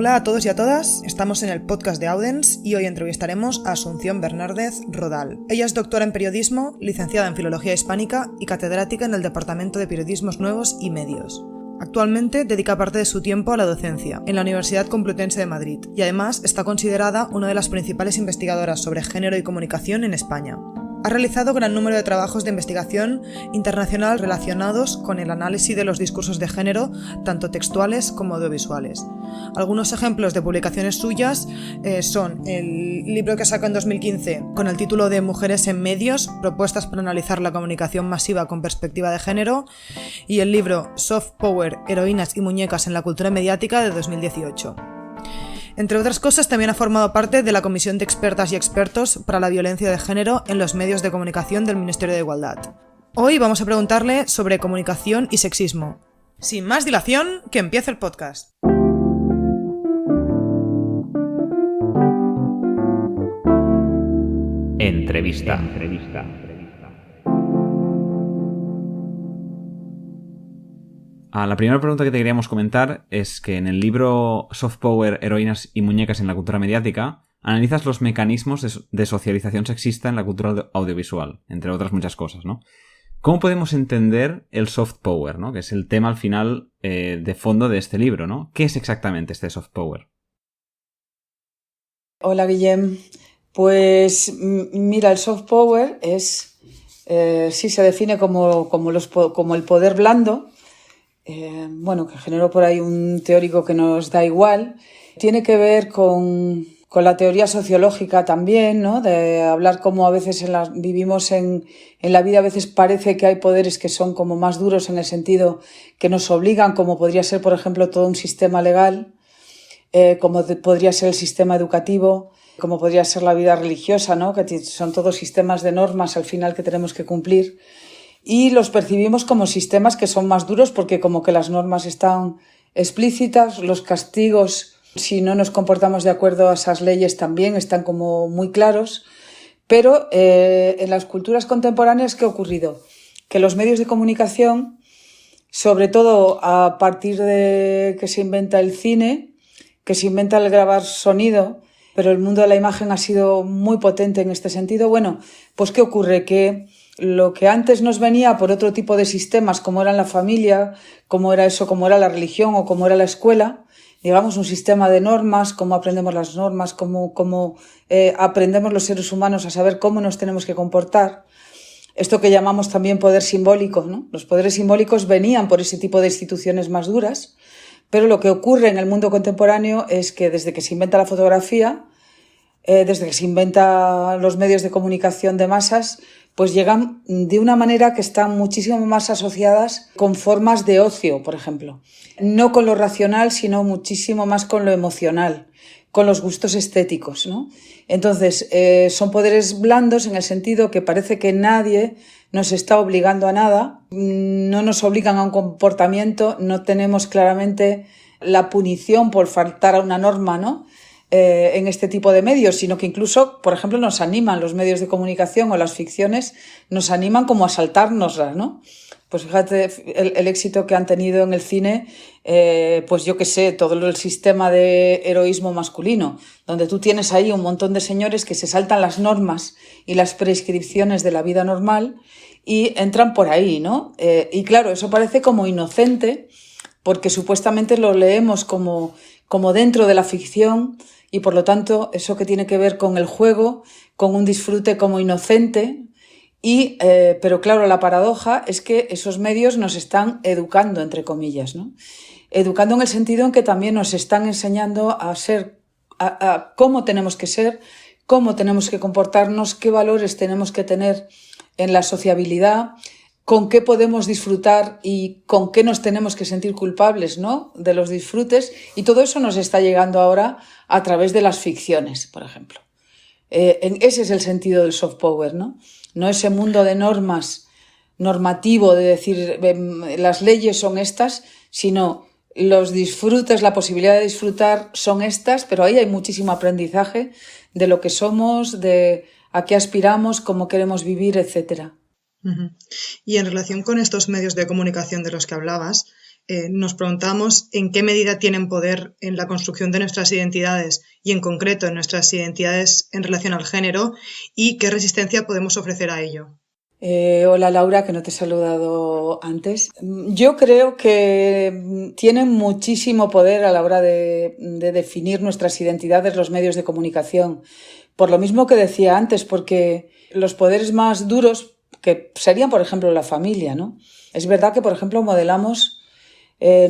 Hola a todos y a todas, estamos en el podcast de Audens y hoy entrevistaremos a Asunción Bernárdez Rodal. Ella es doctora en periodismo, licenciada en filología hispánica y catedrática en el Departamento de Periodismos Nuevos y Medios. Actualmente dedica parte de su tiempo a la docencia en la Universidad Complutense de Madrid y además está considerada una de las principales investigadoras sobre género y comunicación en España. Ha realizado gran número de trabajos de investigación internacional relacionados con el análisis de los discursos de género, tanto textuales como audiovisuales. Algunos ejemplos de publicaciones suyas son el libro que sacó en 2015 con el título de Mujeres en Medios, propuestas para analizar la comunicación masiva con perspectiva de género, y el libro Soft Power, heroínas y muñecas en la cultura mediática de 2018. Entre otras cosas, también ha formado parte de la Comisión de Expertas y Expertos para la Violencia de Género en los Medios de Comunicación del Ministerio de Igualdad. Hoy vamos a preguntarle sobre comunicación y sexismo. Sin más dilación, que empiece el podcast. Entrevista. La primera pregunta que te queríamos comentar es que en el libro Soft Power, heroínas y muñecas en la cultura mediática analizas los mecanismos de socialización sexista en la cultura audiovisual, entre otras muchas cosas, ¿no? ¿Cómo podemos entender el soft power, ¿no? Que es el tema al final de fondo de este libro, ¿no? ¿Qué es exactamente este soft power? Hola, Guillem. Pues mira, el soft power es, sí se define como el poder blando. Que generó por ahí un teórico que nos da igual. Tiene que ver con la teoría sociológica también, ¿no? De hablar cómo a veces vivimos en la vida, a veces parece que hay poderes que son como más duros en el sentido que nos obligan, como podría ser, por ejemplo, todo un sistema legal, como podría ser el sistema educativo, como podría ser la vida religiosa, ¿no? Que son todos sistemas de normas al final que tenemos que cumplir. Y los percibimos como sistemas que son más duros porque como que las normas están explícitas, los castigos, si no nos comportamos de acuerdo a esas leyes, también están como muy claros. Pero en las culturas contemporáneas, ¿qué ha ocurrido? Que los medios de comunicación, sobre todo a partir de que se inventa el cine, que se inventa el grabar sonido, pero el mundo de la imagen ha sido muy potente en este sentido. Bueno, pues ¿qué ocurre? Que lo que antes nos venía por otro tipo de sistemas, como era la familia, como era la religión o como era la escuela, digamos un sistema de normas, cómo aprendemos las normas, cómo aprendemos los seres humanos a saber cómo nos tenemos que comportar. Esto que llamamos también poder simbólico, ¿no? Los poderes simbólicos venían por ese tipo de instituciones más duras, pero lo que ocurre en el mundo contemporáneo es que desde que se inventa la fotografía, desde que se inventan los medios de comunicación de masas, pues llegan de una manera que están muchísimo más asociadas con formas de ocio, por ejemplo. No con lo racional, sino muchísimo más con lo emocional, con los gustos estéticos, ¿no? Entonces, son poderes blandos en el sentido que parece que nadie nos está obligando a nada, no nos obligan a un comportamiento, no tenemos claramente la punición por faltar a una norma, ¿no? En este tipo de medios, sino que incluso, por ejemplo, nos animan los medios de comunicación o las ficciones, nos animan como a saltárnoslas, ¿no? Pues fíjate el éxito que han tenido en el cine, pues yo qué sé, todo el sistema de heroísmo masculino, donde tú tienes ahí un montón de señores que se saltan las normas y las prescripciones de la vida normal y entran por ahí, ¿no? Y claro, eso parece como inocente, porque supuestamente lo leemos como dentro de la ficción y por lo tanto eso que tiene que ver con el juego, con un disfrute como inocente pero claro, la paradoja es que esos medios nos están educando, entre comillas, ¿no? Educando en el sentido en que también nos están enseñando a ser, a cómo tenemos que ser, cómo tenemos que comportarnos, qué valores tenemos que tener en la sociabilidad, con qué podemos disfrutar y con qué nos tenemos que sentir culpables, ¿no? De los disfrutes, y todo eso nos está llegando ahora a través de las ficciones, por ejemplo. Ese es el sentido del soft power, ¿no? No ese mundo de normas, normativo, de decir las leyes son estas, sino los disfrutes, la posibilidad de disfrutar son estas, pero ahí hay muchísimo aprendizaje de lo que somos, de a qué aspiramos, cómo queremos vivir, etcétera. Uh-huh. Y en relación con estos medios de comunicación de los que hablabas, nos preguntamos en qué medida tienen poder en la construcción de nuestras identidades y en concreto en nuestras identidades en relación al género y qué resistencia podemos ofrecer a ello. Hola Laura, que no te he saludado antes. Yo creo que tienen muchísimo poder a la hora de definir nuestras identidades los medios de comunicación. Por lo mismo que decía antes, porque los poderes más duros, que serían por ejemplo la familia, ¿no? Es verdad que por ejemplo modelamos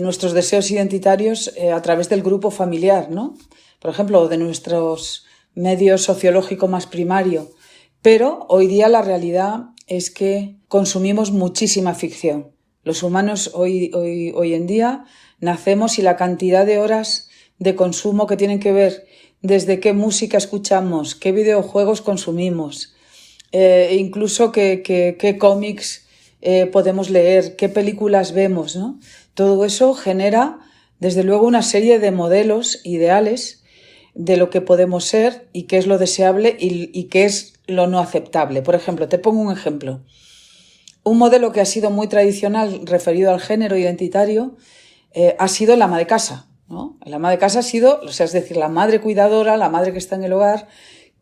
nuestros deseos identitarios a través del grupo familiar, ¿no? Por ejemplo, de nuestros medios sociológico más primario. Pero hoy día la realidad es que consumimos muchísima ficción. Los humanos hoy en día nacemos y la cantidad de horas de consumo que tienen que ver desde qué música escuchamos, qué videojuegos consumimos, incluso qué cómics podemos leer, qué películas vemos, ¿no? Todo eso genera, desde luego, una serie de modelos ideales de lo que podemos ser y qué es lo deseable y qué es lo no aceptable. Por ejemplo, te pongo un ejemplo. Un modelo que ha sido muy tradicional referido al género identitario ha sido el ama de casa, ¿no? El ama de casa ha sido, es decir, la madre cuidadora, la madre que está en el hogar,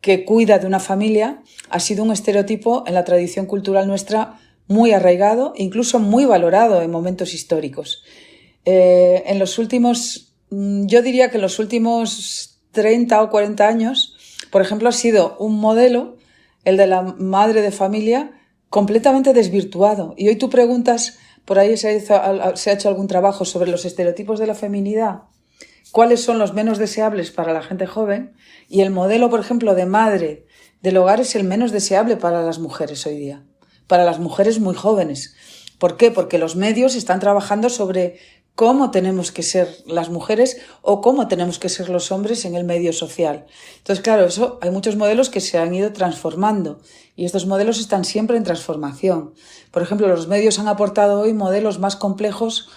que cuida de una familia, ha sido un estereotipo en la tradición cultural nuestra muy arraigado, incluso muy valorado en momentos históricos. Yo diría que en los últimos 30 o 40 años, por ejemplo, ha sido un modelo, el de la madre de familia, completamente desvirtuado. Y hoy tú preguntas, por ahí se ha hecho algún trabajo sobre los estereotipos de la feminidad, cuáles son los menos deseables para la gente joven, y el modelo, por ejemplo, de madre del hogar es el menos deseable para las mujeres hoy día, para las mujeres muy jóvenes. ¿Por qué? Porque los medios están trabajando sobre cómo tenemos que ser las mujeres o cómo tenemos que ser los hombres en el medio social. Entonces, claro, hay muchos modelos que se han ido transformando y estos modelos están siempre en transformación. Por ejemplo, los medios han aportado hoy modelos más complejos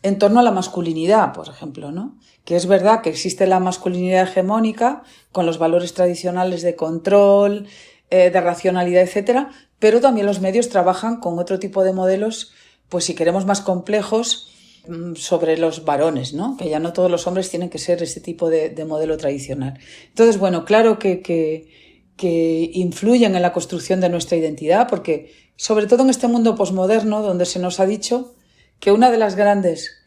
en torno a la masculinidad, por ejemplo, ¿no? Que es verdad que existe la masculinidad hegemónica con los valores tradicionales de control, de racionalidad, etcétera, pero también los medios trabajan con otro tipo de modelos, pues si queremos más complejos, sobre los varones, ¿no? Que ya no todos los hombres tienen que ser ese tipo de modelo tradicional. Entonces, bueno, claro que influyen en la construcción de nuestra identidad, porque sobre todo en este mundo posmoderno, donde se nos ha dicho que una de las grandes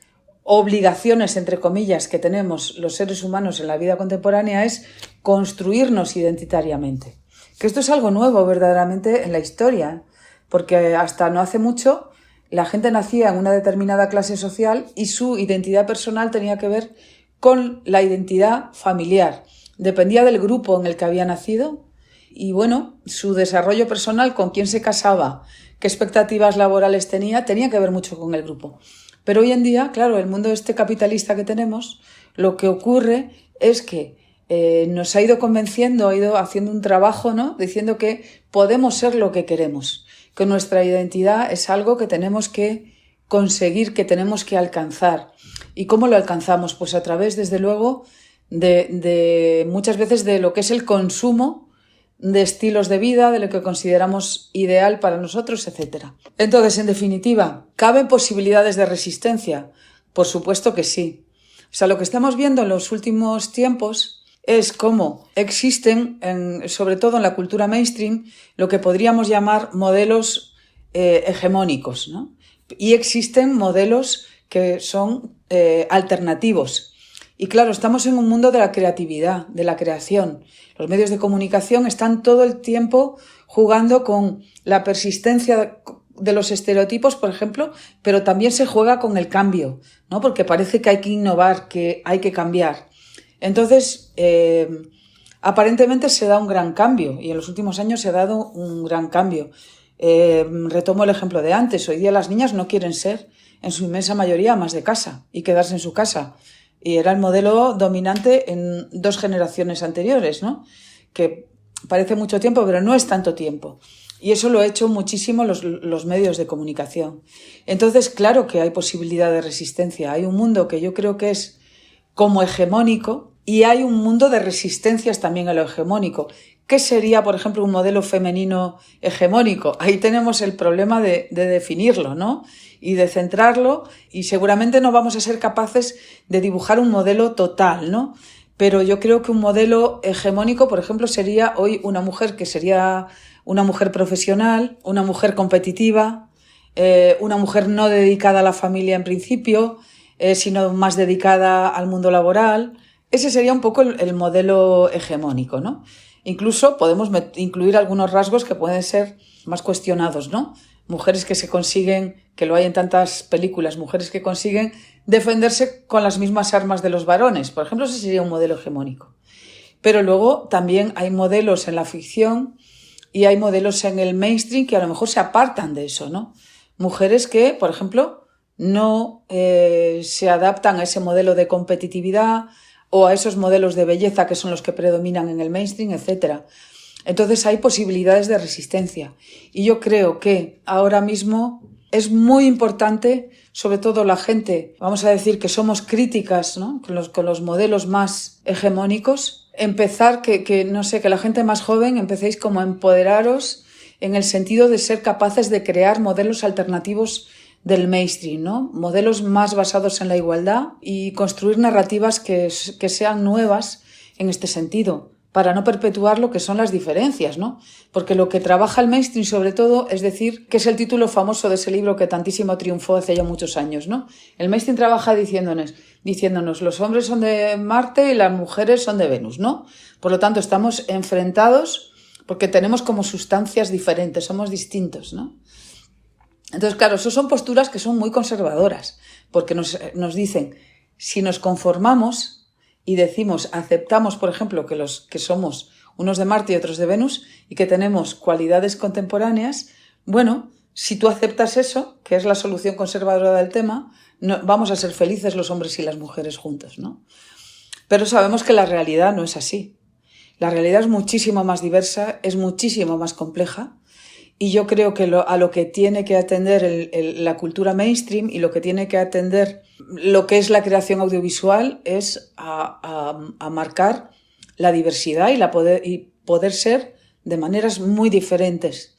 obligaciones, entre comillas, que tenemos los seres humanos en la vida contemporánea es construirnos identitariamente. Que esto es algo nuevo verdaderamente en la historia, porque hasta no hace mucho la gente nacía en una determinada clase social y su identidad personal tenía que ver con la identidad familiar. Dependía del grupo en el que había nacido y, bueno, su desarrollo personal, con quién se casaba, qué expectativas laborales tenía que ver mucho con el grupo. Pero hoy en día, claro, el mundo este capitalista que tenemos, lo que ocurre es que nos ha ido convenciendo, ha ido haciendo un trabajo, ¿no? Diciendo que podemos ser lo que queremos, que nuestra identidad es algo que tenemos que conseguir, que tenemos que alcanzar. ¿Y cómo lo alcanzamos? Pues a través, desde luego, de muchas veces de lo que es el consumo de estilos de vida, de lo que consideramos ideal para nosotros, etc. Entonces, en definitiva, ¿caben posibilidades de resistencia? Por supuesto que sí. O sea, lo que estamos viendo en los últimos tiempos es cómo existen, sobre todo en la cultura mainstream, lo que podríamos llamar modelos hegemónicos, ¿no? Y existen modelos que son alternativos. Y claro, estamos en un mundo de la creatividad, de la creación. Los medios de comunicación están todo el tiempo jugando con la persistencia de los estereotipos, por ejemplo, pero también se juega con el cambio, ¿no? Porque parece que hay que innovar, que hay que cambiar. Entonces, aparentemente se da un gran cambio y en los últimos años se ha dado un gran cambio. Retomo el ejemplo de antes. Hoy día las niñas no quieren ser, en su inmensa mayoría, amas de casa y quedarse en su casa. Y era el modelo dominante en 2 generaciones anteriores, ¿no? Que parece mucho tiempo, pero no es tanto tiempo. Y eso lo ha hecho muchísimo los medios de comunicación. Entonces, claro que hay posibilidad de resistencia. Hay un mundo que yo creo que es como hegemónico y hay un mundo de resistencias también a lo hegemónico, ¿Qué sería, por ejemplo, un modelo femenino hegemónico? Ahí tenemos el problema de definirlo, ¿no? Y de centrarlo, y seguramente no vamos a ser capaces de dibujar un modelo total, ¿no? Pero yo creo que un modelo hegemónico, por ejemplo, sería hoy una mujer que sería una mujer profesional, una mujer competitiva, una mujer no dedicada a la familia en principio, sino más dedicada al mundo laboral. Ese sería un poco el modelo hegemónico, ¿no? Incluso podemos incluir algunos rasgos que pueden ser más cuestionados, ¿no? Mujeres que se consiguen, que lo hay en tantas películas, mujeres que consiguen defenderse con las mismas armas de los varones. Por ejemplo, ese sería un modelo hegemónico. Pero luego también hay modelos en la ficción y hay modelos en el mainstream que a lo mejor se apartan de eso, ¿no? Mujeres que, por ejemplo, no se adaptan a ese modelo de competitividad o a esos modelos de belleza que son los que predominan en el mainstream, etc. Entonces hay posibilidades de resistencia. Y yo creo que ahora mismo es muy importante, sobre todo la gente, vamos a decir que somos críticas, ¿no? con los modelos más hegemónicos, empezar que la gente más joven empecéis como a empoderaros en el sentido de ser capaces de crear modelos alternativos del mainstream, ¿no? Modelos más basados en la igualdad y construir narrativas que sean nuevas en este sentido, para no perpetuar lo que son las diferencias, ¿no? Porque lo que trabaja el mainstream sobre todo es decir, que es el título famoso de ese libro que tantísimo triunfó hace ya muchos años, ¿no? El mainstream trabaja diciéndonos los hombres son de Marte y las mujeres son de Venus, ¿no? Por lo tanto, estamos enfrentados porque tenemos como sustancias diferentes, somos distintos, ¿no? Entonces, claro, eso son posturas que son muy conservadoras, porque nos dicen, si nos conformamos y decimos, aceptamos, por ejemplo, que somos unos de Marte y otros de Venus y que tenemos cualidades contemporáneas, bueno, si tú aceptas eso, que es la solución conservadora del tema, vamos a ser felices los hombres y las mujeres juntos, ¿no? Pero sabemos que la realidad no es así. La realidad es muchísimo más diversa, es muchísimo más compleja. Y yo creo que a lo que tiene que atender la cultura mainstream y lo que tiene que atender lo que es la creación audiovisual es a marcar la diversidad y poder ser de maneras muy diferentes.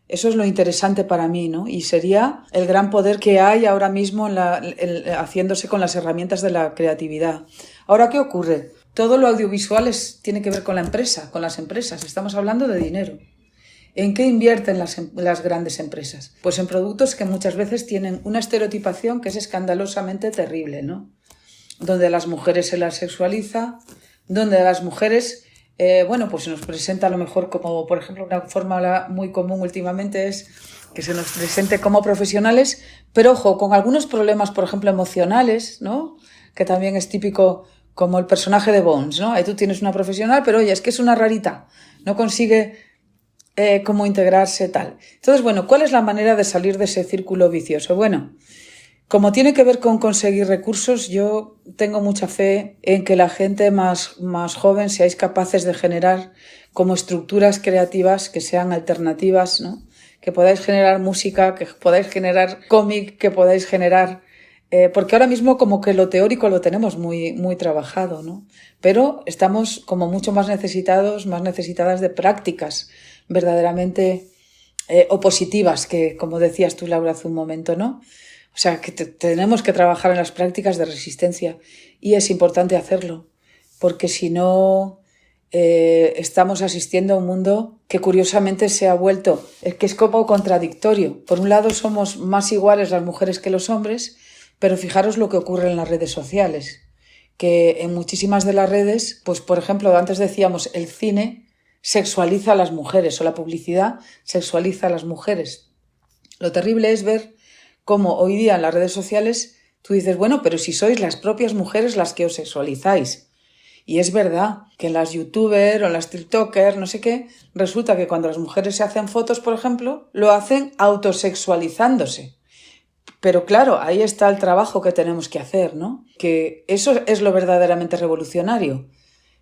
Eso es lo interesante para mí, ¿no? Y sería el gran poder que hay ahora mismo haciéndose con las herramientas de la creatividad. Ahora, ¿qué ocurre? Todo lo audiovisual tiene que ver con la empresa, con las empresas. Estamos hablando de dinero. ¿En qué invierten las grandes empresas? Pues en productos que muchas veces tienen una estereotipación que es escandalosamente terrible, ¿no? Donde a las mujeres se las sexualiza, donde a las mujeres, pues se nos presenta a lo mejor como, por ejemplo, una forma muy común últimamente es que se nos presente como profesionales, pero ojo, con algunos problemas, por ejemplo, emocionales, ¿no? Que también es típico como el personaje de Bones, ¿no? Ahí tú tienes una profesional, pero oye, es que es una rarita, no consigue cómo integrarse, tal. Entonces, bueno, ¿cuál es la manera de salir de ese círculo vicioso? Bueno, como tiene que ver con conseguir recursos, yo tengo mucha fe en que la gente más joven seáis capaces de generar como estructuras creativas que sean alternativas, ¿no? Que podáis generar música, que podáis generar cómic, que podáis generar... porque ahora mismo como que lo teórico lo tenemos muy, muy trabajado, ¿no? Pero estamos como mucho más necesitadas de prácticas verdaderamente opositivas, que como decías tú, Laura, hace un momento, ¿no? O sea, que tenemos que trabajar en las prácticas de resistencia y es importante hacerlo, porque si no estamos asistiendo a un mundo que curiosamente se ha vuelto, que es como contradictorio. Por un lado somos más iguales las mujeres que los hombres, pero fijaros lo que ocurre en las redes sociales, que en muchísimas de las redes, pues por ejemplo, antes decíamos el cine sexualiza a las mujeres o la publicidad sexualiza a las mujeres. Lo terrible es ver cómo hoy día en las redes sociales tú dices, bueno, pero si sois las propias mujeres las que os sexualizáis. Y es verdad que en las youtubers o en las tiktokers, no sé qué, resulta que cuando las mujeres se hacen fotos, por ejemplo, lo hacen autosexualizándose. Pero claro, ahí está el trabajo que tenemos que hacer, ¿no? Que eso es lo verdaderamente revolucionario.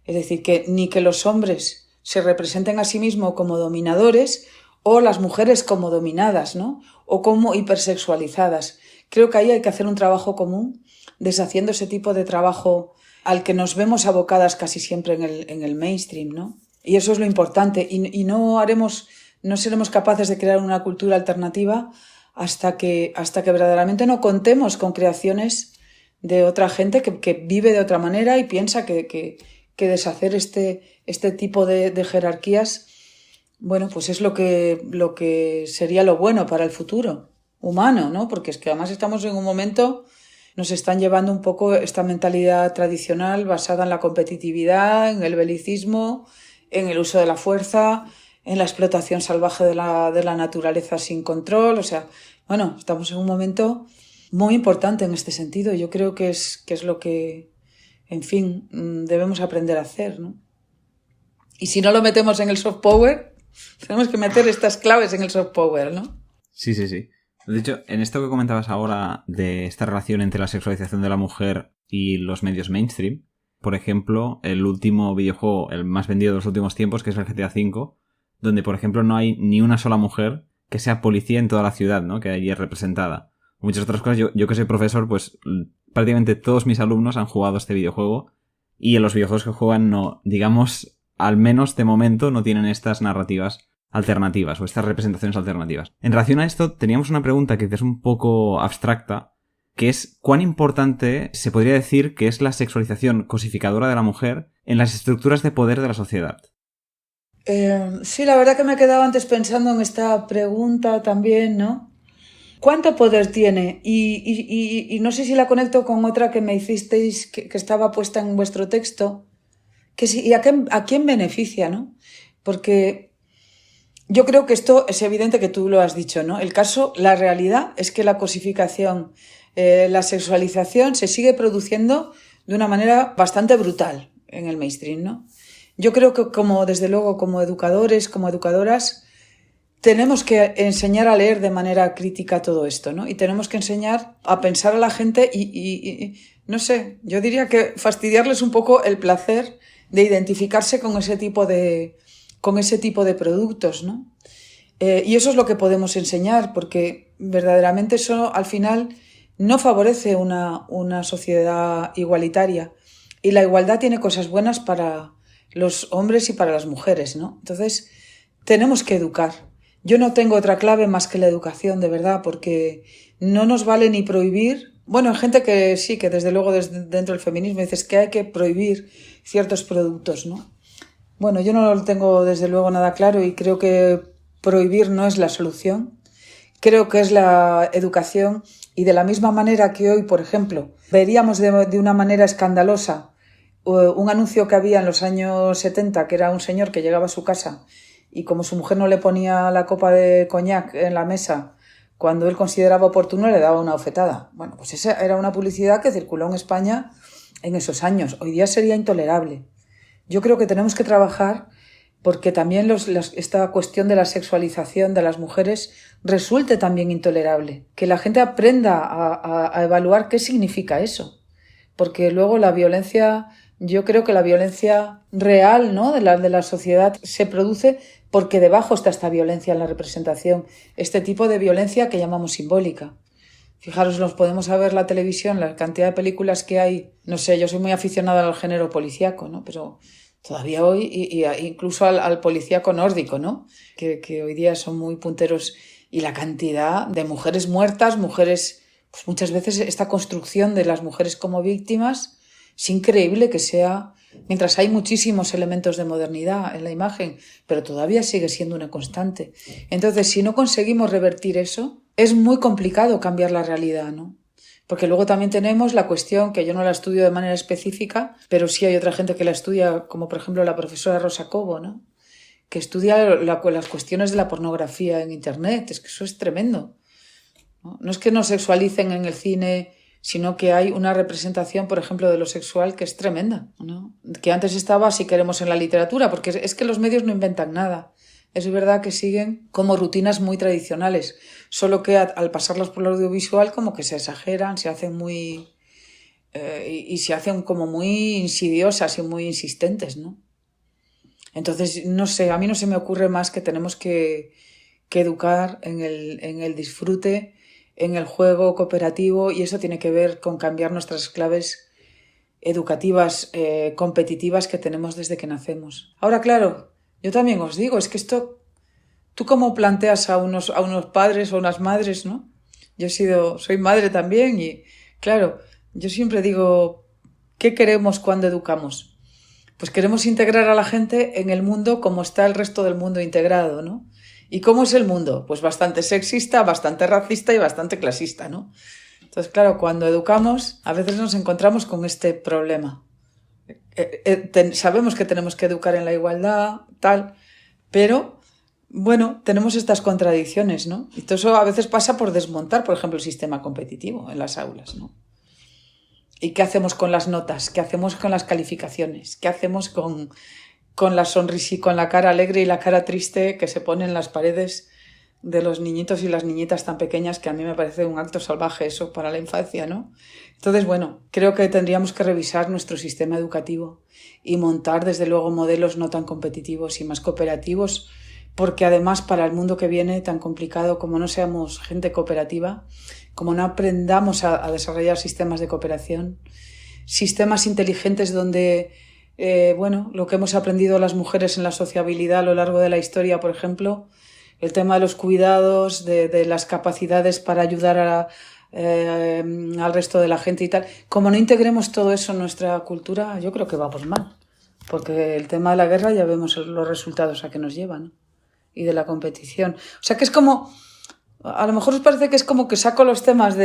Es decir, que ni que los hombres se representen a sí mismos como dominadores o las mujeres como dominadas, ¿no? O como hipersexualizadas. Creo que ahí hay que hacer un trabajo común, deshaciendo ese tipo de trabajo al que nos vemos abocadas casi siempre en el mainstream, ¿no? Y eso es lo importante. Y no seremos capaces de crear una cultura alternativa hasta que verdaderamente no contemos con creaciones de otra gente que vive de otra manera y piensa que deshacer este tipo de jerarquías, bueno, pues es lo que sería lo bueno para el futuro humano, ¿no? Porque es que además estamos en un momento, nos están llevando un poco esta mentalidad tradicional basada en la competitividad, en el belicismo, en el uso de la fuerza, en la explotación salvaje de la naturaleza sin control. O sea, bueno, estamos en un momento muy importante en este sentido. Yo creo que es lo que, en fin, debemos aprender a hacer, ¿no? Y si no lo metemos en el soft power, tenemos que meter estas claves en el soft power, ¿no? Sí. De hecho, en esto que comentabas ahora de esta relación entre la sexualización de la mujer y los medios mainstream, por ejemplo, el último videojuego, el más vendido de los últimos tiempos, que es el GTA V, donde, por ejemplo, no hay ni una sola mujer que sea policía en toda la ciudad, ¿no? Que allí es representada. Muchas otras cosas. Yo que soy profesor, pues prácticamente todos mis alumnos han jugado este videojuego, y en los videojuegos que juegan no, digamos, al menos de momento no tienen estas narrativas alternativas o estas representaciones alternativas. En relación a esto, teníamos una pregunta que es un poco abstracta, que es ¿cuán importante se podría decir que es la sexualización cosificadora de la mujer en las estructuras de poder de la sociedad? Sí, la verdad que me he quedado antes pensando en esta pregunta también, ¿no? ¿Cuánto poder tiene? Y no sé si la conecto con otra que me hicisteis, que estaba puesta en vuestro texto, que sí, ¿y a quién beneficia, no? Porque yo creo que esto es evidente que tú lo has dicho, ¿no? La realidad es que la cosificación, la sexualización se sigue produciendo de una manera bastante brutal en el mainstream, ¿no? Yo creo que desde luego, como educadores, como educadoras, tenemos que enseñar a leer de manera crítica todo esto, ¿no? Y tenemos que enseñar a pensar a la gente y no sé, yo diría que fastidiarles un poco el placer de identificarse con ese tipo de productos, ¿no? Y eso es lo que podemos enseñar, porque verdaderamente eso al final no favorece una sociedad igualitaria. Y la igualdad tiene cosas buenas para los hombres y para las mujeres, ¿no? Entonces, tenemos que educar. Yo no tengo otra clave más que la educación, de verdad, porque no nos vale ni prohibir. Bueno, hay gente que sí, que desde luego dentro del feminismo dices que hay que prohibir ciertos productos, ¿no? Bueno, yo no lo tengo desde luego nada claro y creo que prohibir no es la solución. Creo que es la educación, y de la misma manera que hoy, por ejemplo, veríamos de una manera escandalosa un anuncio que había en los años 70, que era un señor que llegaba a su casa y como su mujer no le ponía la copa de coñac en la mesa cuando él consideraba oportuno, le daba una bofetada. Bueno, pues esa era una publicidad que circuló en España en esos años. Hoy día sería intolerable. Yo creo que tenemos que trabajar porque también esta cuestión de la sexualización de las mujeres resulte también intolerable. Que la gente aprenda a evaluar qué significa eso. Porque luego la violencia, yo creo que la violencia real, ¿no?, de la sociedad se produce porque debajo está esta violencia en la representación. Este tipo de violencia que llamamos simbólica. Fijaros, nos podemos ver la televisión, la cantidad de películas que hay. No sé, yo soy muy aficionada al género policíaco, ¿no? Pero todavía hoy, y incluso al policíaco nórdico, ¿no? Que hoy día son muy punteros. Y la cantidad de mujeres muertas, mujeres, pues muchas veces esta construcción de las mujeres como víctimas, es increíble que sea, mientras hay muchísimos elementos de modernidad en la imagen, pero todavía sigue siendo una constante. Entonces, si no conseguimos revertir eso, es muy complicado cambiar la realidad, ¿no? Porque luego también tenemos la cuestión, que yo no la estudio de manera específica, pero sí hay otra gente que la estudia, como por ejemplo la profesora Rosa Cobo, ¿no?, que estudia las cuestiones de la pornografía en Internet. Es que eso es tremendo, ¿no? No es que nos sexualicen en el cine, sino que hay una representación, por ejemplo, de lo sexual que es tremenda, ¿no? Que antes estaba, si queremos, en la literatura, porque es que los medios no inventan nada. Es verdad que siguen como rutinas muy tradicionales, solo que al pasarlas por el audiovisual como que se exageran, se hacen muy... y se hacen como muy insidiosas y muy insistentes, ¿no? Entonces, no sé, a mí no se me ocurre más que tenemos que educar en el disfrute, en el juego cooperativo, y eso tiene que ver con cambiar nuestras claves educativas, competitivas que tenemos desde que nacemos. Ahora, claro, Yo también os digo, es que esto, ¿tú cómo planteas a unos padres o unas madres, ¿no? Soy madre también y, claro, yo siempre digo, ¿qué queremos cuando educamos? Pues queremos integrar a la gente en el mundo como está el resto del mundo integrado, ¿no? ¿Y cómo es el mundo? Pues bastante sexista, bastante racista y bastante clasista, ¿no? Entonces, claro, cuando educamos, a veces nos encontramos con este problema. Sabemos que tenemos que educar en la igualdad, tal, pero, bueno, tenemos estas contradicciones, ¿no? Y todo eso a veces pasa por desmontar, por ejemplo, el sistema competitivo en las aulas, ¿no? ¿Y qué hacemos con las notas? ¿Qué hacemos con las calificaciones? ¿Qué hacemos con la sonrisa y con la cara alegre y la cara triste que se pone en las paredes de los niñitos y las niñitas tan pequeñas, que a mí me parece un acto salvaje eso para la infancia, ¿no? Entonces, bueno, creo que tendríamos que revisar nuestro sistema educativo y montar, desde luego, modelos no tan competitivos y más cooperativos, porque además para el mundo que viene tan complicado, como no seamos gente cooperativa, como no aprendamos a desarrollar sistemas de cooperación, sistemas inteligentes donde, lo que hemos aprendido las mujeres en la sociabilidad a lo largo de la historia, por ejemplo, el tema de los cuidados, de las capacidades para ayudar al resto de la gente y tal. Como no integremos todo eso en nuestra cultura, yo creo que vamos mal. Porque el tema de la guerra ya vemos los resultados a que nos lleva, ¿no? Y de la competición. O sea que es como, a lo mejor os parece que es como que saco los temas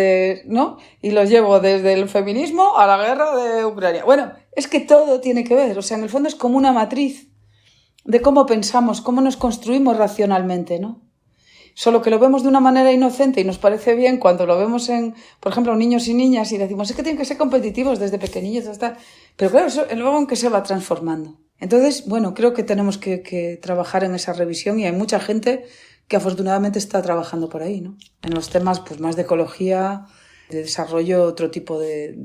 ¿no? Y los llevo desde el feminismo a la guerra de Ucrania. Bueno, es que todo tiene que ver. O sea, en el fondo es como una matriz de cómo pensamos, cómo nos construimos racionalmente, ¿no? Solo que lo vemos de una manera inocente y nos parece bien cuando lo vemos en, por ejemplo, niños y niñas y decimos, es que tienen que ser competitivos desde pequeñitos hasta... Pero claro, eso luego en que se va transformando. Entonces, bueno, creo que tenemos que trabajar en esa revisión y hay mucha gente que afortunadamente está trabajando por ahí, ¿no? En los temas pues más de ecología, de desarrollo, otro tipo de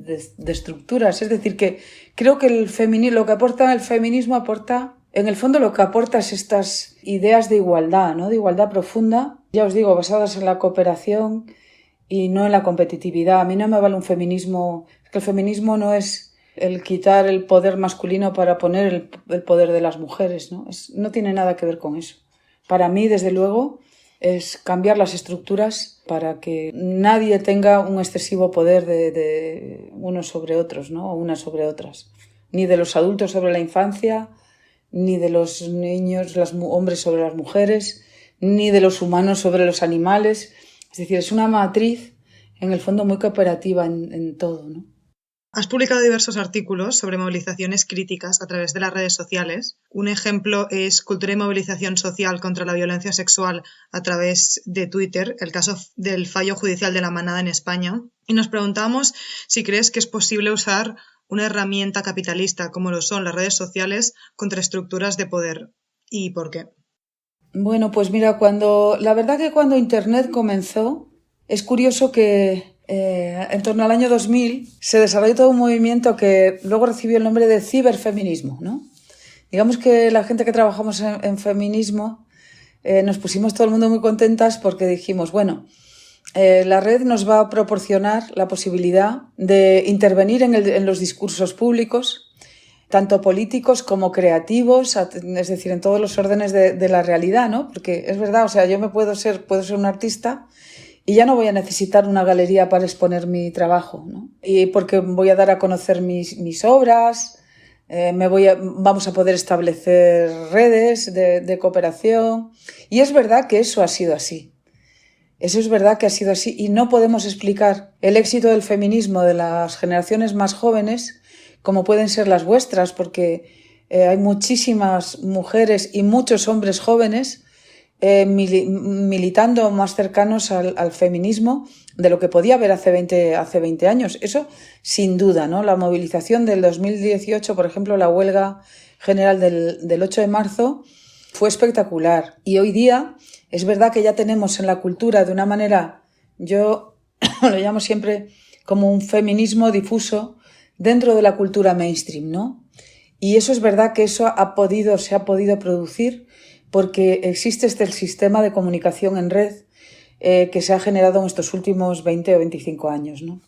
estructuras. Es decir, que creo que lo que aporta el feminismo aporta... En el fondo lo que aporta es estas ideas de igualdad, ¿no? De igualdad profunda, ya os digo, basadas en la cooperación y no en la competitividad. A mí no me vale un feminismo, es que el feminismo no es el quitar el poder masculino para poner el poder de las mujeres, ¿no? No tiene nada que ver con eso. Para mí, desde luego, es cambiar las estructuras para que nadie tenga un excesivo poder de unos sobre otros, ¿no? O unas sobre otras. Ni de los adultos sobre la infancia, ni de los niños, los hombres sobre las mujeres, ni de los humanos sobre los animales. Es decir, es una matriz, en el fondo, muy cooperativa en todo, ¿no? Has publicado diversos artículos sobre movilizaciones críticas a través de las redes sociales. Un ejemplo es Cultura y movilización social contra la violencia sexual a través de Twitter, el caso del fallo judicial de la manada en España. Y nos preguntamos si crees que es posible usar una herramienta capitalista como lo son las redes sociales contra estructuras de poder. ¿Y por qué? Bueno, pues mira, la verdad que cuando Internet comenzó, es curioso que en torno al año 2000 se desarrolló todo un movimiento que luego recibió el nombre de ciberfeminismo, ¿no? Digamos que la gente que trabajamos en feminismo nos pusimos todo el mundo muy contentas porque dijimos, bueno, la red nos va a proporcionar la posibilidad de intervenir en los discursos públicos, tanto políticos como creativos, es decir, en todos los órdenes de la realidad, ¿no? Porque es verdad, o sea, yo puedo ser un artista y ya no voy a necesitar una galería para exponer mi trabajo, ¿no? Y porque voy a dar a conocer mis obras, vamos a poder establecer redes de cooperación. Y es verdad que eso ha sido así. Eso es verdad que ha sido así y no podemos explicar el éxito del feminismo de las generaciones más jóvenes como pueden ser las vuestras, porque hay muchísimas mujeres y muchos hombres jóvenes militando más cercanos al feminismo de lo que podía haber hace 20 años. Eso sin duda, ¿no? La movilización del 2018, por ejemplo, la huelga general del 8 de marzo, fue espectacular. Y hoy día es verdad que ya tenemos en la cultura de una manera, yo lo llamo siempre como un feminismo difuso dentro de la cultura mainstream, ¿no? Y eso es verdad que eso se ha podido producir porque existe este sistema de comunicación en red que se ha generado en estos últimos 20 o 25 años, ¿no?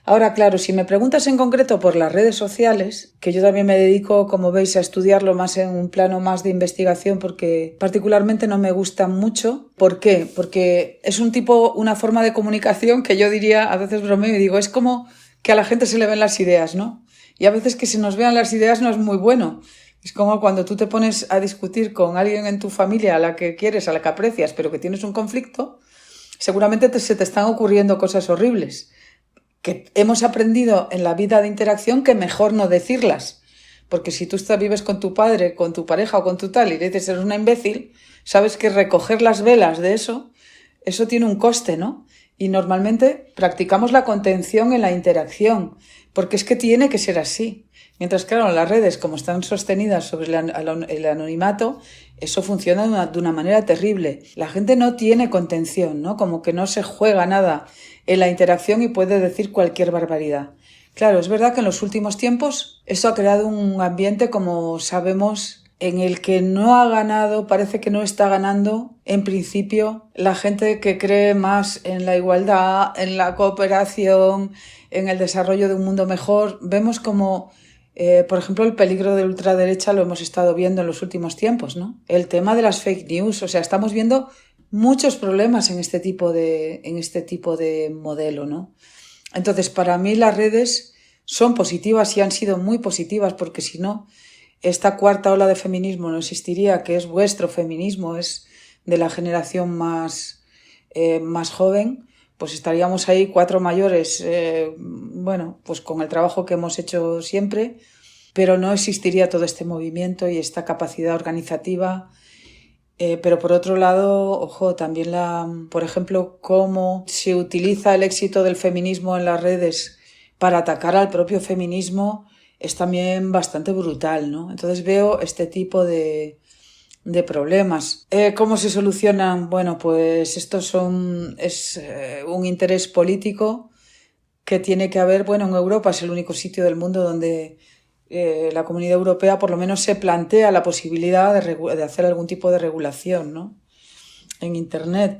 Ahora, claro, si me preguntas en concreto por las redes sociales, que yo también me dedico, como veis, a estudiarlo más en un plano más de investigación, porque particularmente no me gustan mucho. ¿Por qué? Porque es una forma de comunicación que yo diría, a veces bromeo y digo, es como que a la gente se le ven las ideas, ¿no? Y a veces que se nos vean las ideas no es muy bueno. Es como cuando tú te pones a discutir con alguien en tu familia a la que quieres, a la que aprecias, pero que tienes un conflicto, seguramente se te están ocurriendo cosas horribles que hemos aprendido en la vida de interacción que mejor no decirlas. Porque si tú vives con tu padre, con tu pareja o con tu tal y le dices eres una imbécil, sabes que recoger las velas de eso tiene un coste, ¿no? Y normalmente practicamos la contención en la interacción, porque es que tiene que ser así. Mientras, claro, las redes, como están sostenidas sobre el anonimato, eso funciona de una manera terrible. La gente no tiene contención, ¿no? Como que no se juega nada en la interacción y puede decir cualquier barbaridad. Claro, es verdad que en los últimos tiempos eso ha creado un ambiente, como sabemos, en el que no ha ganado, parece que no está ganando, en principio, la gente que cree más en la igualdad, en la cooperación, en el desarrollo de un mundo mejor. Vemos como, por ejemplo, el peligro de la ultraderecha lo hemos estado viendo en los últimos tiempos, ¿no? El tema de las fake news, o sea, estamos viendo muchos problemas en este tipo de modelo, ¿no? Entonces, para mí las redes son positivas y han sido muy positivas, porque si no, esta cuarta ola de feminismo no existiría, que es vuestro feminismo, es de la generación más joven, pues estaríamos ahí 4 mayores, pues con el trabajo que hemos hecho siempre, pero no existiría todo este movimiento y esta capacidad organizativa. Pero por otro lado, ojo, también por ejemplo, cómo se utiliza el éxito del feminismo en las redes para atacar al propio feminismo es también bastante brutal, ¿no? Entonces veo este tipo de problemas. ¿Cómo se solucionan? Bueno, pues es un interés político que tiene que haber. Bueno, en Europa es el único sitio del mundo donde la Comunidad Europea por lo menos se plantea la posibilidad de hacer algún tipo de regulación, ¿no? En Internet,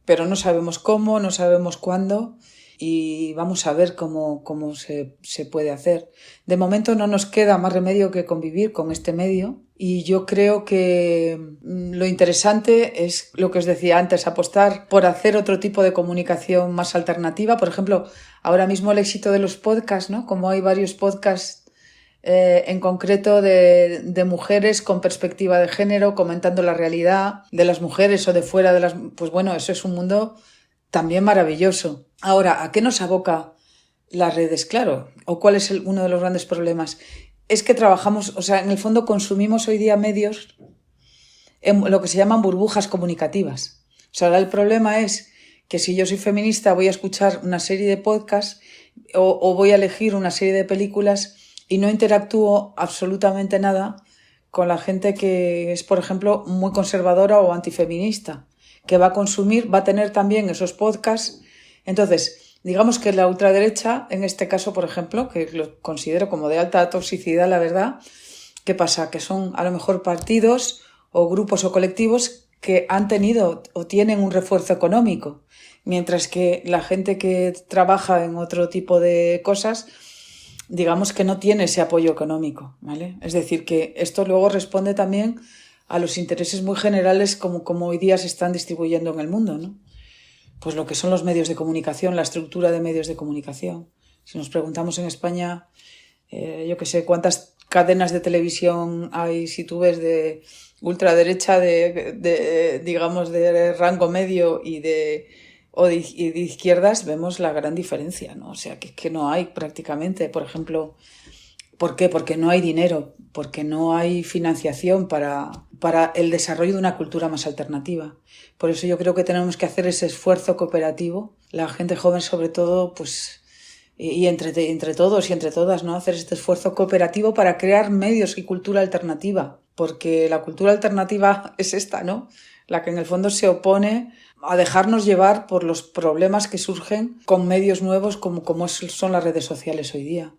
pero no sabemos cómo, no sabemos cuándo. Y vamos a ver cómo se puede hacer. De momento no nos queda más remedio que convivir con este medio, y yo creo que lo interesante es lo que os decía antes, apostar por hacer otro tipo de comunicación más alternativa. Por ejemplo, ahora mismo el éxito de los podcasts, ¿no? Como hay varios podcasts en concreto de mujeres con perspectiva de género, comentando la realidad de las mujeres o de fuera de las... Pues bueno, eso es un mundo también maravilloso. Ahora, ¿a qué nos aboca las redes? Claro, o cuál es uno de los grandes problemas. Es que trabajamos, o sea, en el fondo consumimos hoy día medios en lo que se llaman burbujas comunicativas. O sea, ahora el problema es que si yo soy feminista voy a escuchar una serie de podcasts o voy a elegir una serie de películas y no interactúo absolutamente nada con la gente que es, por ejemplo, muy conservadora o antifeminista, que va a tener también esos podcasts. Entonces, digamos que la ultraderecha, en este caso, por ejemplo, que lo considero como de alta toxicidad, la verdad, ¿qué pasa? Que son a lo mejor partidos o grupos o colectivos que han tenido o tienen un refuerzo económico, mientras que la gente que trabaja en otro tipo de cosas, digamos que no tiene ese apoyo económico, ¿vale? Es decir, que esto luego responde también a los intereses muy generales como hoy día se están distribuyendo en el mundo, ¿no? Pues lo que son los medios de comunicación, la estructura de medios de comunicación. Si nos preguntamos en España, yo qué sé, cuántas cadenas de televisión hay, si tú ves de ultraderecha, digamos, de rango medio y de izquierdas, vemos la gran diferencia, ¿no? O sea, que no hay prácticamente, por ejemplo... ¿Por qué? Porque no hay dinero, porque no hay financiación para el desarrollo de una cultura más alternativa. Por eso yo creo que tenemos que hacer ese esfuerzo cooperativo, la gente joven sobre todo, pues, y entre todos y entre todas, ¿no? Hacer este esfuerzo cooperativo para crear medios y cultura alternativa, porque la cultura alternativa es esta, ¿no? La que en el fondo se opone a dejarnos llevar por los problemas que surgen con medios nuevos como son las redes sociales hoy día.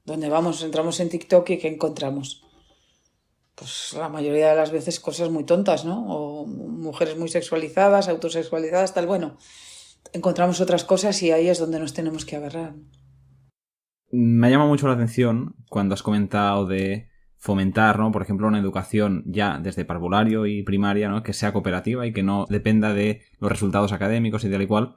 Donde entramos en TikTok y ¿qué encontramos? Pues la mayoría de las veces cosas muy tontas, ¿no? O mujeres muy sexualizadas, autosexualizadas, tal. Bueno, encontramos otras cosas y ahí es donde nos tenemos que agarrar. me llama mucho la atención cuando has comentado de fomentar, ¿no? Por ejemplo, una educación ya desde parvulario y primaria, ¿no? Que sea cooperativa y que no dependa de los resultados académicos y tal y cual.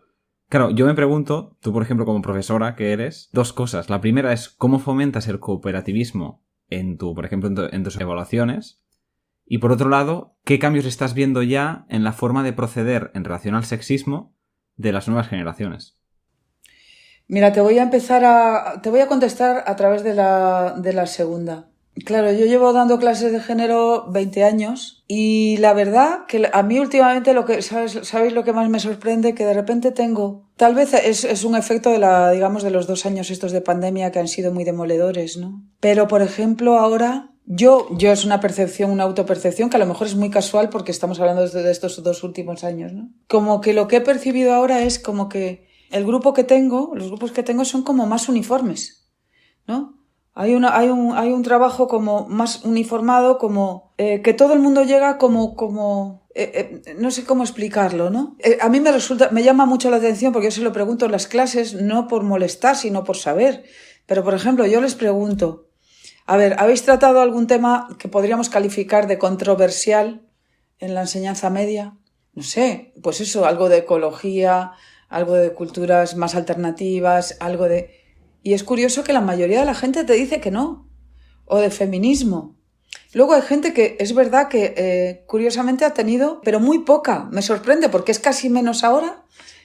Claro, yo me pregunto, tú por ejemplo como profesora que eres, dos cosas. La primera es cómo fomentas el cooperativismo por ejemplo, en tus evaluaciones. Y por otro lado, ¿qué cambios estás viendo ya en la forma de proceder en relación al sexismo de las nuevas generaciones? Mira, te voy a contestar a través de la segunda. Claro, yo llevo dando clases de género 20 años y la verdad que a mí últimamente ¿sabéis lo que más me sorprende? Que de repente tal vez es un efecto de los 2 años estos de pandemia que han sido muy demoledores, ¿no? Pero, por ejemplo, ahora yo es una percepción, una autopercepción que a lo mejor es muy casual porque estamos hablando de estos 2 últimos años, ¿no? Como que lo que he percibido ahora es como que los grupos que tengo son como más uniformes, ¿no? Hay un trabajo como más uniformado, como que todo el mundo llega no sé cómo explicarlo, ¿no? A mí me llama mucho la atención porque yo se lo pregunto en las clases, no por molestar, sino por saber. Pero, por ejemplo, yo les pregunto, a ver, ¿habéis tratado algún tema que podríamos calificar de controversial en la enseñanza media? No sé, pues eso, algo de ecología, algo de culturas más alternativas, Y es curioso que la mayoría de la gente te dice que no, o de feminismo. Luego hay gente que es verdad que curiosamente ha tenido, pero muy poca. Me sorprende porque es casi menos ahora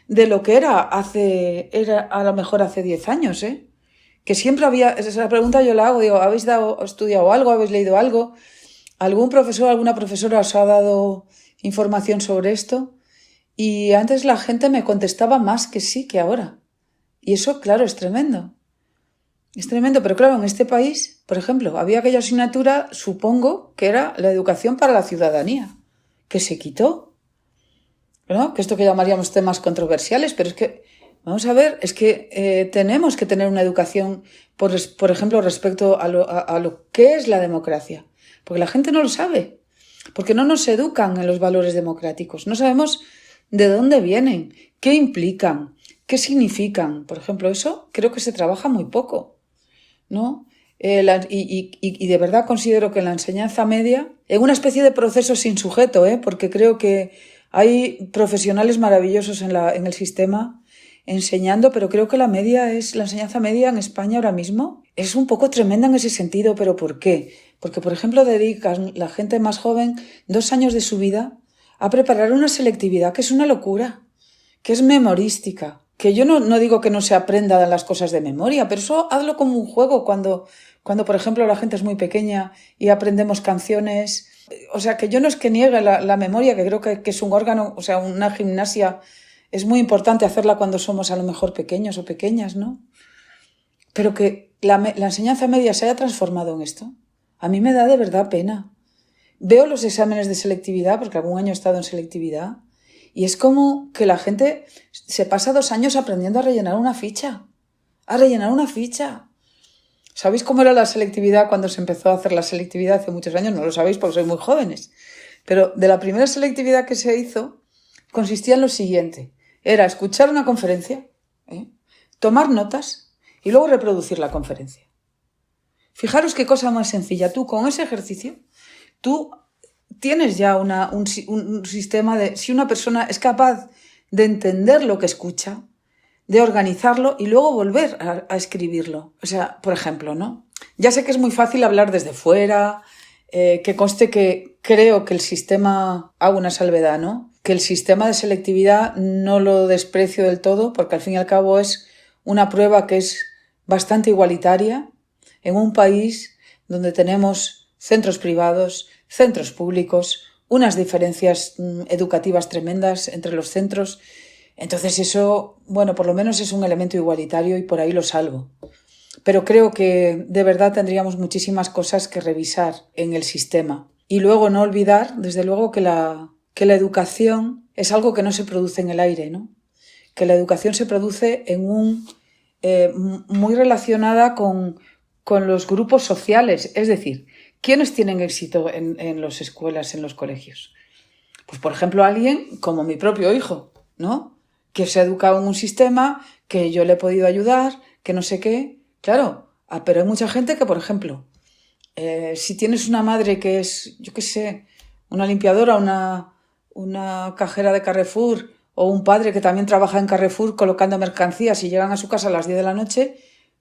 de lo que era a lo mejor hace 10 años, ¿eh? Que siempre había, esa pregunta yo la hago, digo, ¿habéis estudiado algo? ¿Habéis leído algo? ¿Algún profesor, alguna profesora os ha dado información sobre esto? Y antes la gente me contestaba más que sí que ahora. Y eso, claro, es tremendo. Es tremendo, pero claro, en este país, por ejemplo, había aquella asignatura, supongo, que era la educación para la ciudadanía, que se quitó, ¿no? Que esto que llamaríamos temas controversiales, pero es que, vamos a ver, es que tenemos que tener una educación, por ejemplo, respecto a lo que es la democracia, porque la gente no lo sabe, porque no nos educan en los valores democráticos, no sabemos de dónde vienen, qué implican, qué significan. Por ejemplo, eso creo que se trabaja muy poco, ¿no? Y de verdad considero que en la enseñanza media, en una especie de proceso sin sujeto, porque creo que hay profesionales maravillosos en el sistema enseñando, pero creo que la enseñanza media en España ahora mismo es un poco tremenda en ese sentido. ¿Pero por qué? Porque, por ejemplo, dedican la gente más joven 2 años de su vida a preparar una selectividad que es una locura, que es memorística. Que yo no digo que no se aprenda las cosas de memoria, pero eso hazlo como un juego cuando por ejemplo, la gente es muy pequeña y aprendemos canciones. O sea, que yo no es que niegue la memoria, que creo que es un órgano, o sea, una gimnasia, es muy importante hacerla cuando somos a lo mejor pequeños o pequeñas, ¿no? Pero que la enseñanza media se haya transformado en esto, a mí me da de verdad pena. Veo los exámenes de selectividad, porque algún año he estado en selectividad, y es como que la gente se pasa 2 años aprendiendo a rellenar una ficha. ¿Sabéis cómo era la selectividad cuando se empezó a hacer la selectividad hace muchos años? No lo sabéis porque sois muy jóvenes. Pero de la primera selectividad que se hizo, consistía en lo siguiente. Era escuchar una conferencia, tomar notas y luego reproducir la conferencia. Fijaros qué cosa más sencilla. Tú con ese ejercicio, tú tienes ya un sistema de... Si una persona es capaz de entender lo que escucha, de organizarlo y luego volver a escribirlo. O sea, por ejemplo, ¿no? Ya sé que es muy fácil hablar desde fuera, que conste que creo que el sistema... Hago una salvedad, ¿no? Que el sistema de selectividad no lo desprecio del todo, porque al fin y al cabo es una prueba que es bastante igualitaria en un país donde tenemos centros privados, centros públicos, unas diferencias educativas tremendas entre los centros. Entonces eso, bueno, por lo menos es un elemento igualitario y por ahí lo salvo. Pero creo que de verdad tendríamos muchísimas cosas que revisar en el sistema. Y luego no olvidar, desde luego, que la educación es algo que no se produce en el aire, ¿no? Que la educación se produce muy relacionada con los grupos sociales, es decir, ¿quiénes tienen éxito en las escuelas, en los colegios? Pues, por ejemplo, alguien como mi propio hijo, ¿no? Que se ha educado en un sistema, que yo le he podido ayudar, que no sé qué. Claro, Pero hay mucha gente que, por ejemplo, si tienes una madre que es, yo qué sé, una limpiadora, una cajera de Carrefour, o un padre que también trabaja en Carrefour colocando mercancías y llegan a su casa a las 10 de la noche,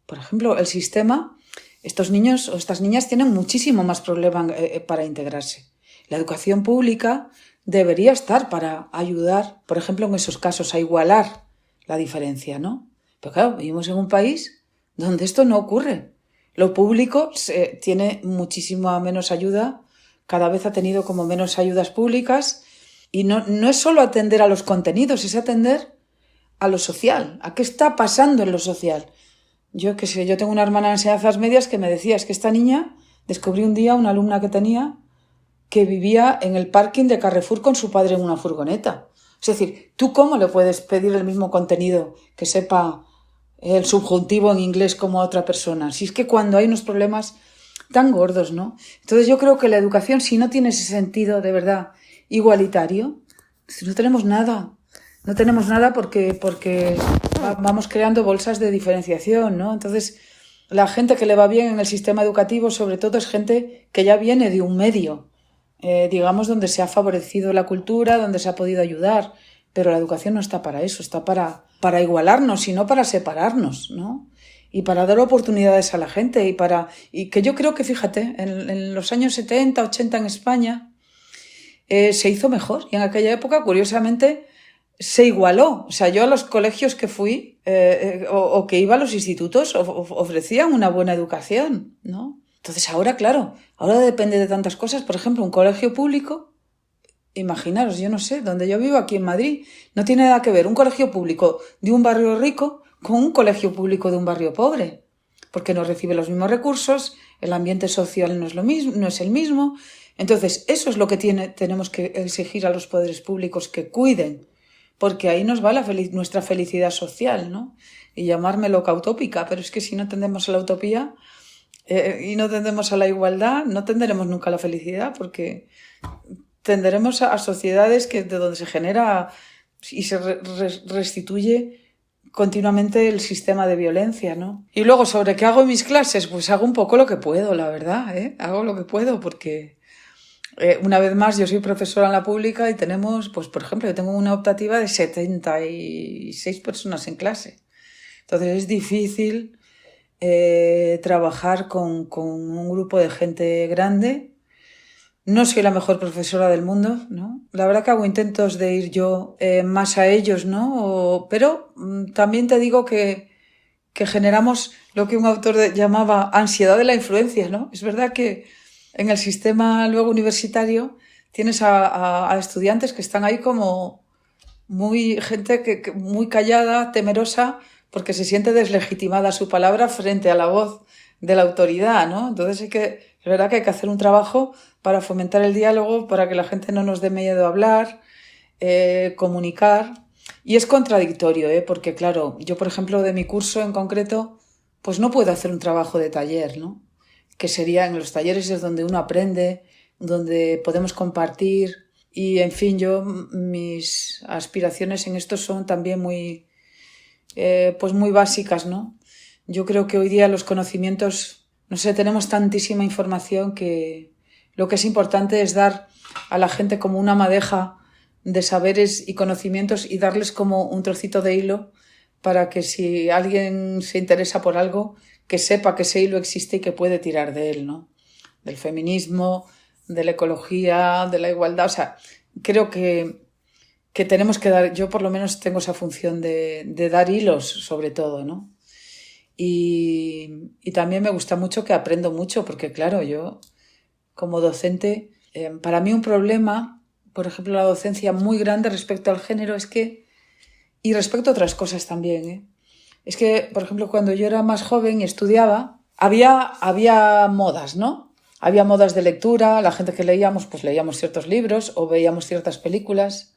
por ejemplo, el sistema, estos niños o estas niñas tienen muchísimo más problema para integrarse. La educación pública debería estar para ayudar, por ejemplo, en esos casos, a igualar la diferencia, ¿no? Pero claro, vivimos en un país donde esto no ocurre. Lo público tiene muchísima menos ayuda, cada vez ha tenido como menos ayudas públicas, y no es solo atender a los contenidos, es atender a lo social, a qué está pasando en lo social. Yo qué sé, yo tengo una hermana en enseñanzas medias que me decía, es que esta niña, descubrí un día una alumna que tenía que vivía en el parking de Carrefour con su padre en una furgoneta. Es decir, ¿tú cómo le puedes pedir el mismo contenido que sepa el subjuntivo en inglés como a otra persona? Si es que cuando hay unos problemas tan gordos, ¿no? Entonces yo creo que la educación, si no tiene ese sentido de verdad igualitario, no tenemos nada. No tenemos nada porque vamos creando bolsas de diferenciación, ¿no? Entonces, la gente que le va bien en el sistema educativo, sobre todo, es gente que ya viene de un medio, digamos, donde se ha favorecido la cultura, donde se ha podido ayudar, pero la educación no está para eso, está para igualarnos y no para separarnos, ¿no? Y para dar oportunidades a la gente y que yo creo que, fíjate, en los años 70, 80 en España se hizo mejor y en aquella época, curiosamente, se igualó. O sea, yo a los colegios que fui o que iba a los institutos ofrecían una buena educación, ¿no? Entonces ahora, claro, ahora depende de tantas cosas. Por ejemplo, un colegio público, imaginaros, yo no sé, donde yo vivo aquí en Madrid, no tiene nada que ver un colegio público de un barrio rico con un colegio público de un barrio pobre, porque no recibe los mismos recursos, el ambiente social no es lo mismo, no es el mismo. Entonces, eso es lo que tenemos que exigir a los poderes públicos, que cuiden, porque ahí nos va nuestra felicidad social, ¿no? Y llamarme loca utópica, pero es que si no tendemos a la utopía y no tendemos a la igualdad, no tendremos nunca la felicidad, porque tenderemos a sociedades de donde se genera y se restituye continuamente el sistema de violencia, ¿no? Y luego, ¿sobre qué hago en mis clases? Pues hago un poco lo que puedo, la verdad, ¿eh? Hago lo que puedo porque... una vez más, yo soy profesora en la pública y tenemos, pues por ejemplo, yo tengo una optativa de 76 personas en clase. Entonces es difícil trabajar con un grupo de gente grande. No soy la mejor profesora del mundo, ¿no? La verdad que hago intentos de ir yo más a ellos, ¿no? Pero también te digo que generamos lo que un autor llamaba ansiedad de la influencia, ¿no? Es verdad que en el sistema luego universitario tienes a estudiantes que están ahí como gente que muy callada, temerosa, porque se siente deslegitimada su palabra frente a la voz de la autoridad, ¿no? Entonces es verdad que hay que hacer un trabajo para fomentar el diálogo, para que la gente no nos dé miedo a hablar, comunicar. Y es contradictorio, porque claro, yo por ejemplo de mi curso en concreto, pues no puedo hacer un trabajo de taller, ¿no? Que sería en los talleres es donde uno aprende, donde podemos compartir y, en fin, mis aspiraciones en esto son también muy básicas, ¿no? Yo creo que hoy día los conocimientos, no sé, tenemos tantísima información que lo que es importante es dar a la gente como una madeja de saberes y conocimientos y darles como un trocito de hilo para que si alguien se interesa por algo, que sepa que ese hilo existe y que puede tirar de él, ¿no? Del feminismo, de la ecología, de la igualdad. O sea, creo que tenemos que dar, yo por lo menos tengo esa función de dar hilos sobre todo, ¿no? Y también me gusta mucho que aprendo mucho, porque claro, yo como docente, para mí un problema, por ejemplo, la docencia muy grande respecto al género y respecto a otras cosas también, es que, por ejemplo, cuando yo era más joven y estudiaba, había modas, ¿no? Había modas de lectura, la gente que leíamos, pues leíamos ciertos libros o veíamos ciertas películas.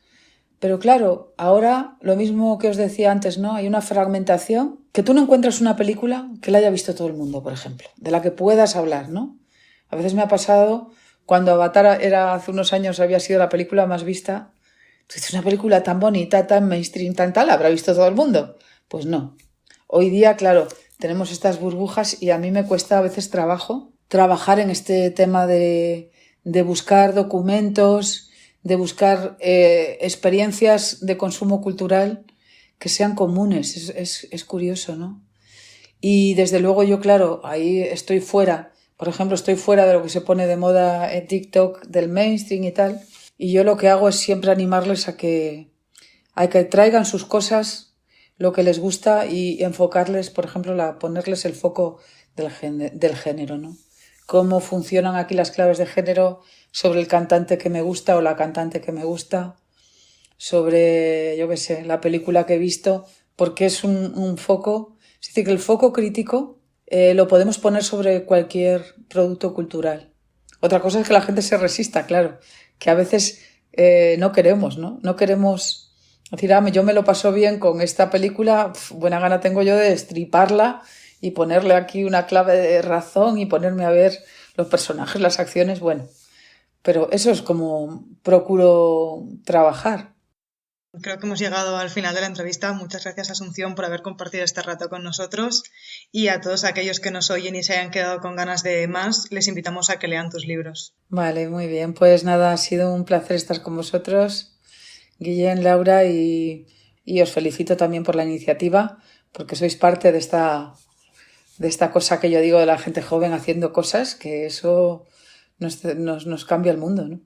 Pero claro, ahora lo mismo que os decía antes, ¿no? Hay una fragmentación, que tú no encuentras una película que la haya visto todo el mundo, por ejemplo, de la que puedas hablar, ¿no? A veces me ha pasado, cuando Avatar hace unos años había sido la película más vista, es una película tan bonita, tan mainstream, tan tal, ¿habrá visto todo el mundo? Pues no. Hoy día, claro, tenemos estas burbujas y a mí me cuesta a veces trabajar en este tema de buscar documentos, de buscar experiencias de consumo cultural que sean comunes. Es curioso, ¿no? Y desde luego yo, claro, ahí estoy fuera. Por ejemplo, estoy fuera de lo que se pone de moda en TikTok, del mainstream y tal. Y yo lo que hago es siempre animarles a que traigan sus cosas, lo que les gusta y enfocarles, por ejemplo, ponerles el foco del género, ¿no? Cómo funcionan aquí las claves de género sobre el cantante que me gusta o la cantante que me gusta, sobre, yo qué sé, la película que he visto, porque es un foco. Es decir, que el foco crítico lo podemos poner sobre cualquier producto cultural. Otra cosa es que la gente se resista, claro, que a veces no queremos, ¿no? No queremos decir, yo me lo paso bien con esta película, buena gana tengo yo de destriparla y ponerle aquí una clave de razón y ponerme a ver los personajes, las acciones, bueno. Pero eso es como procuro trabajar. Creo que hemos llegado al final de la entrevista. Muchas gracias, Asunción, por haber compartido este rato con nosotros. Y a todos aquellos que nos oyen y se hayan quedado con ganas de más, les invitamos a que lean tus libros. Vale, muy bien. Pues nada, ha sido un placer estar con vosotros, Guillén, Laura, y os felicito también por la iniciativa, porque sois parte de esta cosa que yo digo de la gente joven haciendo cosas, que eso nos cambia el mundo, ¿no?